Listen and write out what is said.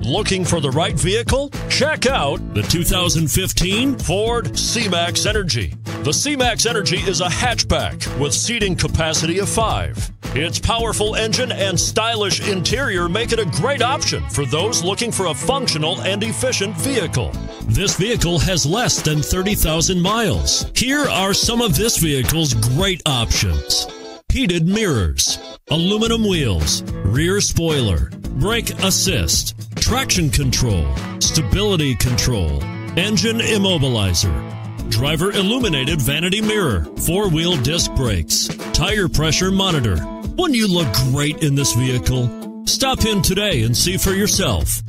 Looking for the right vehicle? Check out the 2015 Ford C-MAX Energi. The C-MAX Energi is a hatchback with seating capacity of 5. Its powerful engine and stylish interior make it a great option for those looking for a functional and efficient vehicle. This vehicle has less than 30,000 miles. Here are some of this vehicle's great options: heated mirrors, aluminum wheels, rear spoiler, brake assist, traction control, stability control, engine immobilizer, driver illuminated vanity mirror, 4-wheel disc brakes, tire pressure monitor. Wouldn't you look great in this vehicle? Stop in today and see for yourself.